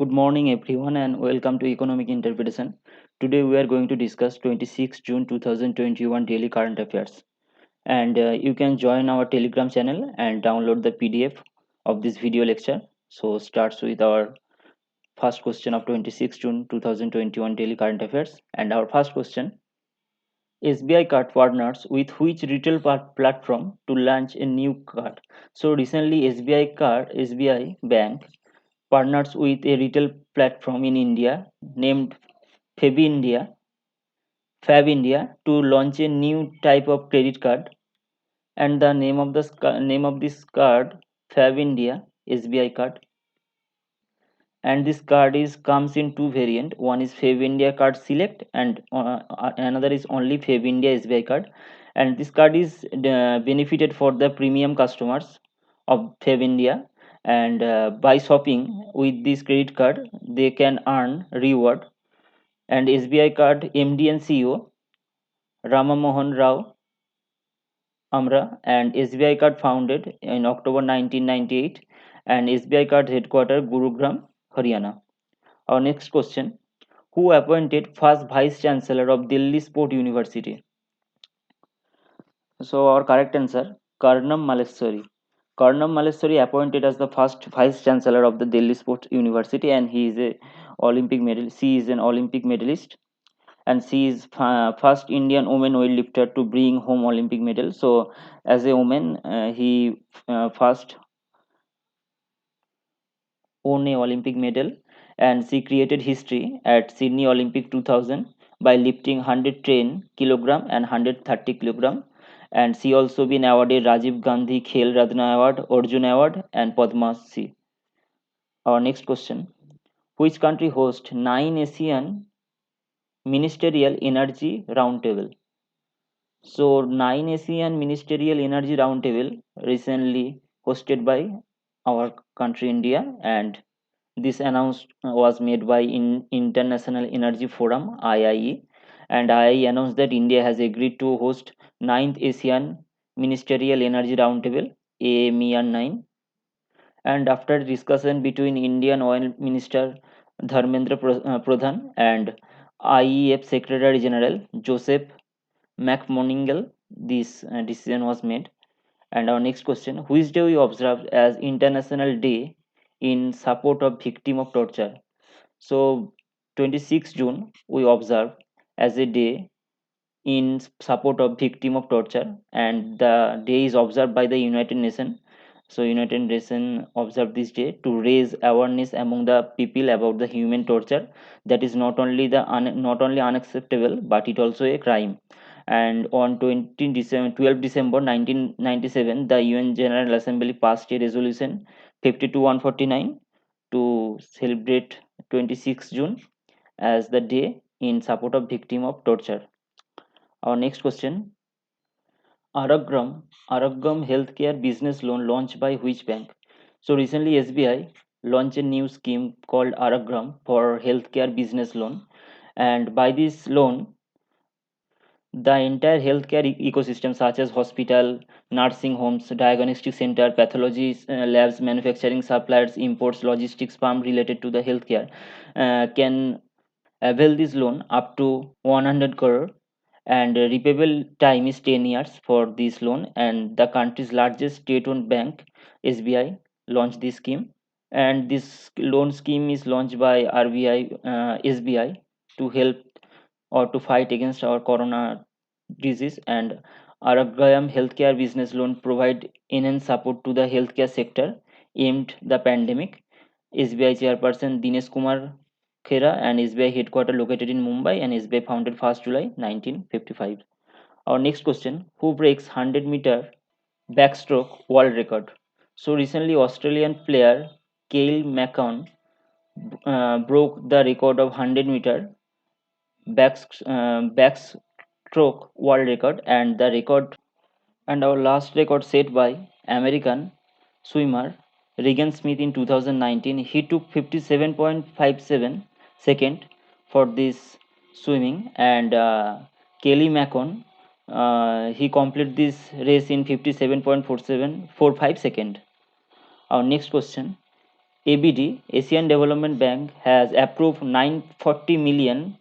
Good morning, everyone, and welcome to Economic Interpretation. Today, we are going to discuss 26 June 2021 daily current affairs. And you can join our Telegram channel and download the PDF of this video lecture. So, starts with our first question of 26 June 2021 daily current affairs. And our first question: SBI card partners with which retail platform to launch a new card? So, recently, SBI Bank partners with a retail platform in India named Fab India, Fab India to launch a new type of credit card, and the name of this card, Fab India SBI card. And this card is comes in two variant. One is Fab India card Select, and another is only Fab India SBI card. And this card is benefited for the premium customers of Fab India. And by shopping with this credit card, they can earn reward. And SBI card MD and CEO Rama Mohan Rao Amra and SBI card founded in October 1998, and SBI card headquarters Gurugram, Haryana. Our next question: who appointed first vice chancellor of Delhi Sport University? So our correct answer: Karnam Malleswari. Karnam Malleswari appointed as the first vice chancellor of the Delhi Sport University, and he is a Olympic medal. She is an Olympic medalist, and she is first Indian woman weightlifter to bring home Olympic medal. So, as a woman, he first won a Olympic medal, and she created history at Sydney Olympic 2000 by lifting 110 kilogram and 130 kilogram. And she also been awarded Rajiv Gandhi Khel Ratna Award, Arjun Award, and Padma Shri. Our next question: which country hosts 9 ASEAN Ministerial Energy Roundtable? So, 9 ASEAN Ministerial Energy Roundtable recently hosted by our country India, and this announced was made by International Energy Forum (IIE), and IIE announced that India has agreed to host 9th ASEAN Ministerial Energy Roundtable (AMER 9). And after discussion between Indian Oil Minister Dharmendra Pradhan and IEF Secretary General Joseph McMonigle, this decision was made. And our next question: which day we observe as International Day in support of victim of torture? So, 26 June we observe as a day in support of victim of torture, and the day is observed by the United Nations. So, United Nations observe this day to raise awareness among the people about the human torture that is not only unacceptable but it also a crime. And on 12 December 1997, the UN General Assembly passed a resolution 52-149 to celebrate 26 June as the day in support of victim of torture. Our next question: Aragram Healthcare Business Loan launched by which bank? So recently SBI launched a new scheme called Aragram for healthcare business loan, and by this loan the entire healthcare ecosystem such as hospital, nursing homes, diagnostic center, pathology labs, manufacturing suppliers, imports, logistics firm related to the healthcare can avail this loan up to 100 crore, and repayable time is 10 years for this loan, and the country's largest state-owned bank SBI launched this scheme. And this loan scheme is launched by RBI SBI to help or to fight against our corona disease. And Aragram Healthcare Business Loan provide enhanced support to the healthcare sector aimed the pandemic. SBI chairperson Dinesh Kumar Khera and SBI headquarters located in Mumbai, and SBI founded 1st July 1955. Our next question: who breaks 100-meter backstroke world record? So recently Australian player Kyle McCann broke the record of 100-meter backstroke world record, and the record and our last record set by American swimmer Regan Smith in 2019. He took 57.57 second for this swimming, and Kelly Macon he completed this race in 57.4745 second. Our next question: ABD, Asian Development Bank, has approved 940 million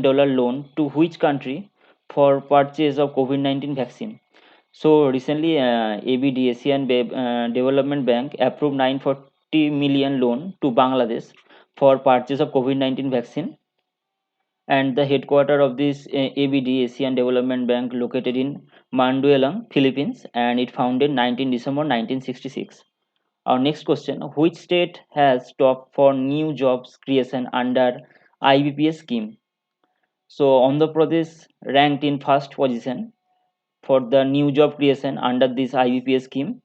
dollar loan to which country for purchase of COVID-19 vaccine? So recently, ABD, Development Bank, approved 940 million loan to Bangladesh for purchase of COVID-19 vaccine, and the headquarter of this ABD, Asian Development Bank, located in Manduelang, Philippines, and it founded 19 December 1966. Our next question: which state has top for new jobs creation under IBPS scheme? So Andhra Pradesh ranked in first position for the new job creation under this IBPS scheme,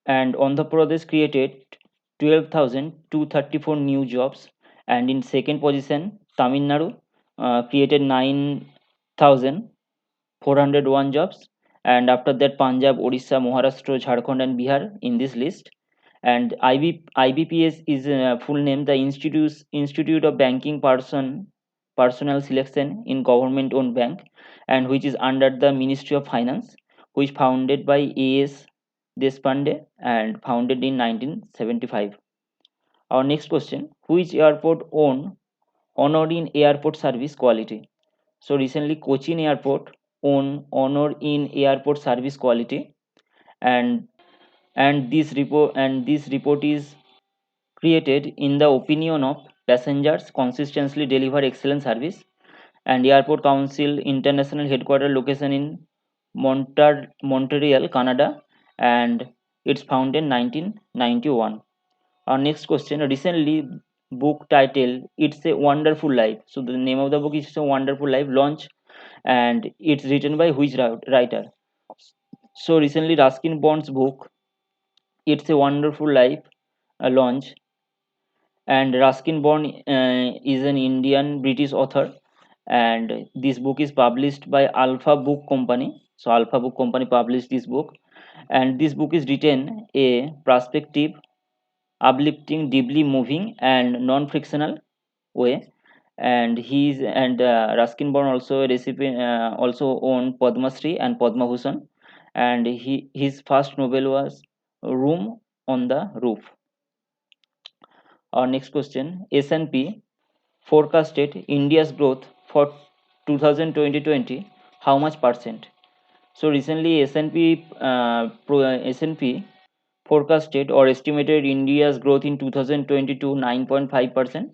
and Andhra Pradesh created 12,234 new jobs, and in second position Tamil Nadu created 9,401 jobs, and after that Punjab, Odisha, Maharashtra, Jharkhand, and Bihar in this list. And IBPS is full name the Institute of Banking Personnel Selection in Government Owned Bank, and which is under the Ministry of Finance, which founded by A.S. Deshpande and founded in 1975. Our next question: which airport won honor in airport service quality? So recently Cochin Airport won honor in airport service quality, and this report is created in the opinion of passengers consistently deliver excellent service, and airport council international headquarter location in Montreal, Canada, and it's founded in 1991. Our next question: recently book title It's a Wonderful Life, so the name of the book is It's a Wonderful Life, launch, and it's written by which writer? So recently Ruskin Bond's book It's a Wonderful Life launch, and Ruskin Bond is an Indian British author, and this book is published by Alpha Book Company. So Alpha Book Company published this book, and this book is written a perspective, uplifting, deeply moving, and non-frictional way. And Ruskin Bond also a recipient, also owned Padma Shri and Padma Bhushan, and his first novel was Room on the Roof. Our next question: S&P forecasted India's growth for 2020 how much percent? So recently S&P forecasted or estimated India's growth in 2022 9.5%,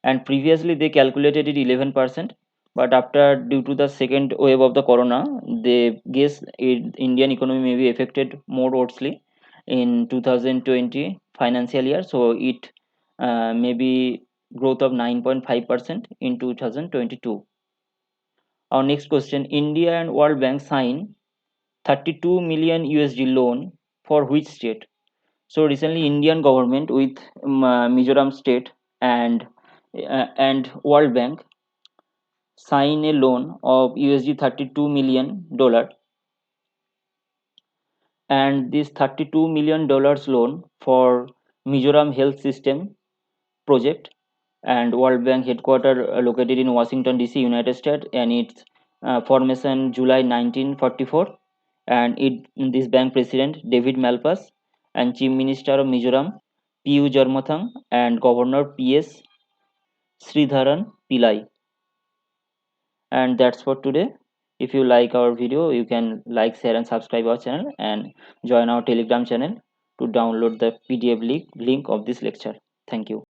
and previously they calculated it 11%, but after due to the second wave of the corona, they guess Indian economy may be affected more worstly in 2020 financial year, so it may be growth of 9.5% in 2022. Our next question: India and World Bank sign 32 million USD loan for which state? So recently Indian government with Mizoram state and World Bank sign a loan of USD 32 million dollar, and this 32 million dollars loan for Mizoram health system project, and World Bank headquarter located in Washington DC, United States, and its formation July 1944, and this bank president David Malpass, and Chief Minister of Mizoram P.U. Jarmathang, and Governor P.S. Sridharan Pillai. And that's for today. If you like our video, you can like, share, and subscribe our channel, and join our Telegram channel to download the PDF link of this lecture. Thank you.